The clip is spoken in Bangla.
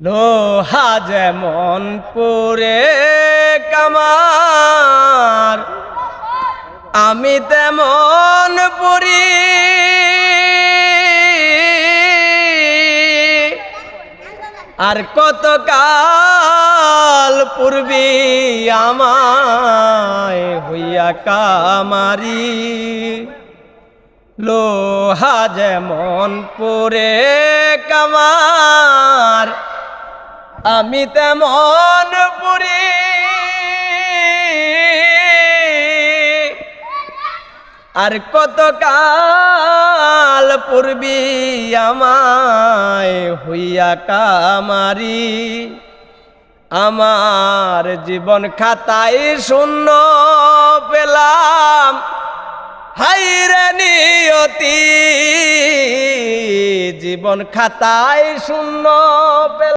লোহা যেমন পুরে কামার, আমি তেমন পুরি। আর কত কাল পূর্বে আমায় হইয়া কামারি। লোহা যেমন পুরে কামার, আমি তেমন পুরি। আর কত কাল পূর্বে আমায় হইয়া কামারি। আমার জীবন খাতায় শূন্য পেলাম, হায়রে নিয়তি। জীবন খাতায় শূন্য পেলাম।